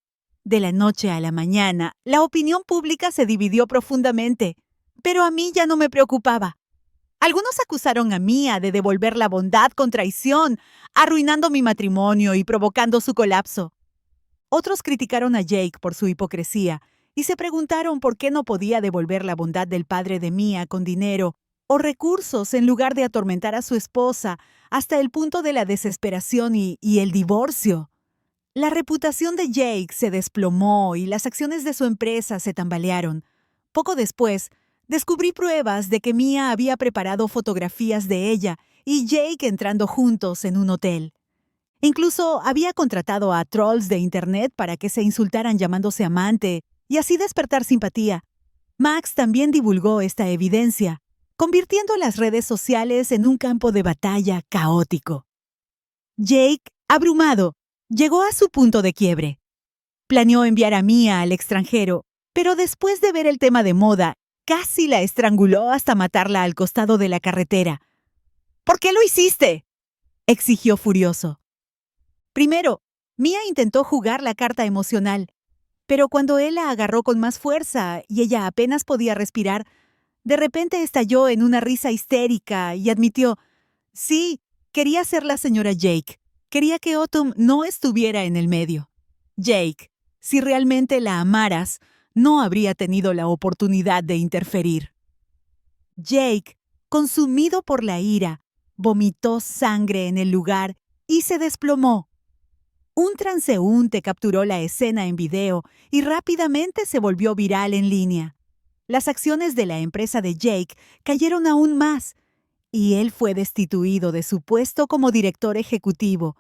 [SPEAKER 1] De la noche a la mañana, la opinión pública se dividió profundamente, pero a mí ya no me preocupaba. Algunos acusaron a Mia de devolver la bondad con traición, arruinando mi matrimonio y provocando su colapso. Otros criticaron a Jake por su hipocresía y se preguntaron por qué no podía devolver la bondad del padre de Mia con dinero o recursos en lugar de atormentar a su esposa hasta el punto de la desesperación y el divorcio. La reputación de Jake se desplomó y las acciones de su empresa se tambalearon. Poco después, descubrí pruebas de que Mia había preparado fotografías de ella y Jake entrando juntos en un hotel. Incluso había contratado a trolls de internet para que se insultaran llamándose amante y así despertar simpatía. Max también divulgó esta evidencia, convirtiendo las redes sociales en un campo de batalla caótico. Jake, abrumado, llegó a su punto de quiebre. Planeó enviar a Mia al extranjero, pero después de ver el tema de moda, casi la estranguló hasta matarla al costado de la carretera. ¿Por qué lo hiciste?, exigió furioso. Primero, Mia intentó jugar la carta emocional, pero cuando él la agarró con más fuerza y ella apenas podía respirar, de repente estalló en una risa histérica y admitió: sí, quería ser la señora Jake. Quería que Autumn no estuviera en el medio. Jake, si realmente la amaras, no habría tenido la oportunidad de interferir. Jake, consumido por la ira, vomitó sangre en el lugar y se desplomó. Un transeúnte capturó la escena en video y rápidamente se volvió viral en línea. Las acciones de la empresa de Jake cayeron aún más y él fue destituido de su puesto como director ejecutivo.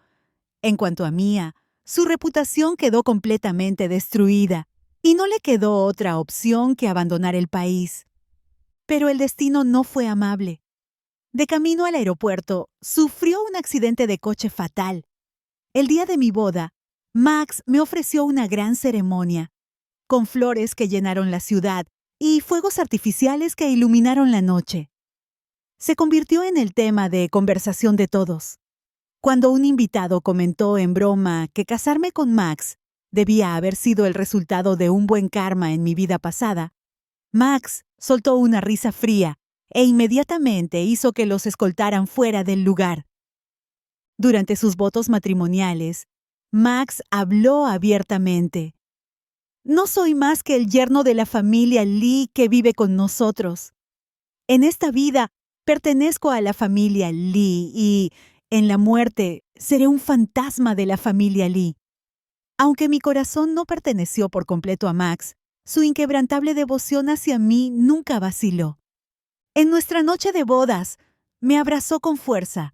[SPEAKER 1] En cuanto a Mia, su reputación quedó completamente destruida y no le quedó otra opción que abandonar el país. Pero el destino no fue amable. De camino al aeropuerto, sufrió un accidente de coche fatal. El día de mi boda, Max me ofreció una gran ceremonia, con flores que llenaron la ciudad y fuegos artificiales que iluminaron la noche. Se convirtió en el tema de conversación de todos. Cuando un invitado comentó en broma que casarme con Max debía haber sido el resultado de un buen karma en mi vida pasada, Max soltó una risa fría e inmediatamente hizo que los escoltaran fuera del lugar. Durante sus votos matrimoniales, Max habló abiertamente. No soy más que el yerno de la familia Lee que vive con nosotros. En esta vida pertenezco a la familia Lee y, en la muerte, seré un fantasma de la familia Lee. Aunque mi corazón no perteneció por completo a Max, su inquebrantable devoción hacia mí nunca vaciló. En nuestra noche de bodas, me abrazó con fuerza,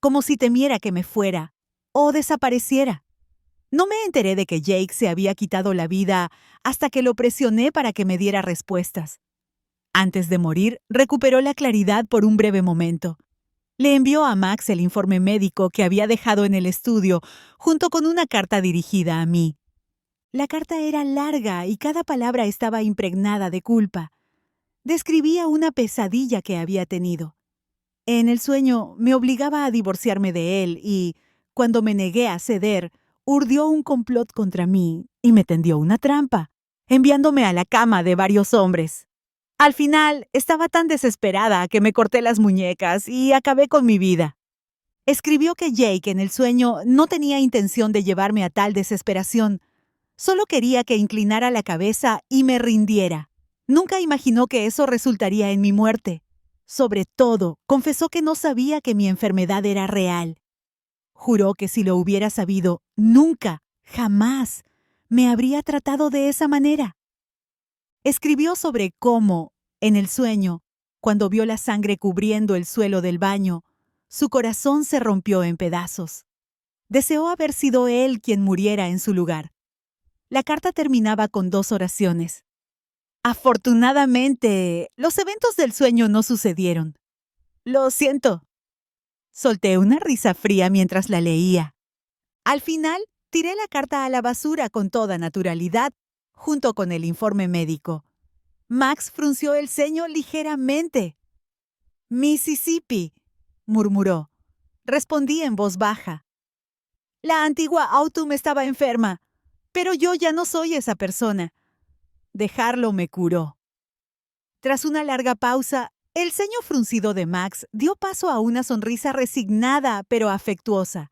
[SPEAKER 1] como si temiera que me fuera o desapareciera. No me enteré de que Jake se había quitado la vida hasta que lo presioné para que me diera respuestas. Antes de morir, recuperó la claridad por un breve momento. Le envió a Max el informe médico que había dejado en el estudio, junto con una carta dirigida a mí. La carta era larga y cada palabra estaba impregnada de culpa. Describía una pesadilla que había tenido. En el sueño me obligaba a divorciarme de él y, cuando me negué a ceder, urdió un complot contra mí y me tendió una trampa, enviándome a la cama de varios hombres. Al final, estaba tan desesperada que me corté las muñecas y acabé con mi vida. Escribió que Jake en el sueño no tenía intención de llevarme a tal desesperación. Solo quería que inclinara la cabeza y me rindiera. Nunca imaginó que eso resultaría en mi muerte. Sobre todo, confesó que no sabía que mi enfermedad era real. Juró que si lo hubiera sabido, nunca, jamás, me habría tratado de esa manera. Escribió sobre cómo, en el sueño, Cuando vio la sangre cubriendo el suelo del baño, su corazón se rompió en pedazos. Deseó haber sido él quien muriera en su lugar. La carta terminaba con 2 oraciones. Afortunadamente, los eventos del sueño no sucedieron. Lo siento. Solté una risa fría mientras la leía. Al final, tiré la carta a la basura con toda naturalidad, junto con el informe médico. Max frunció el ceño ligeramente. Mississippi, murmuró. Respondí en voz baja. La antigua Autumn estaba enferma, pero yo ya no soy esa persona. Dejarlo me curó. Tras una larga pausa, el ceño fruncido de Max dio paso a una sonrisa resignada pero afectuosa.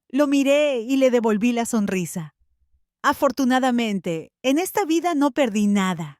[SPEAKER 1] Lo miré y le devolví la sonrisa. Afortunadamente, en esta vida no perdí nada.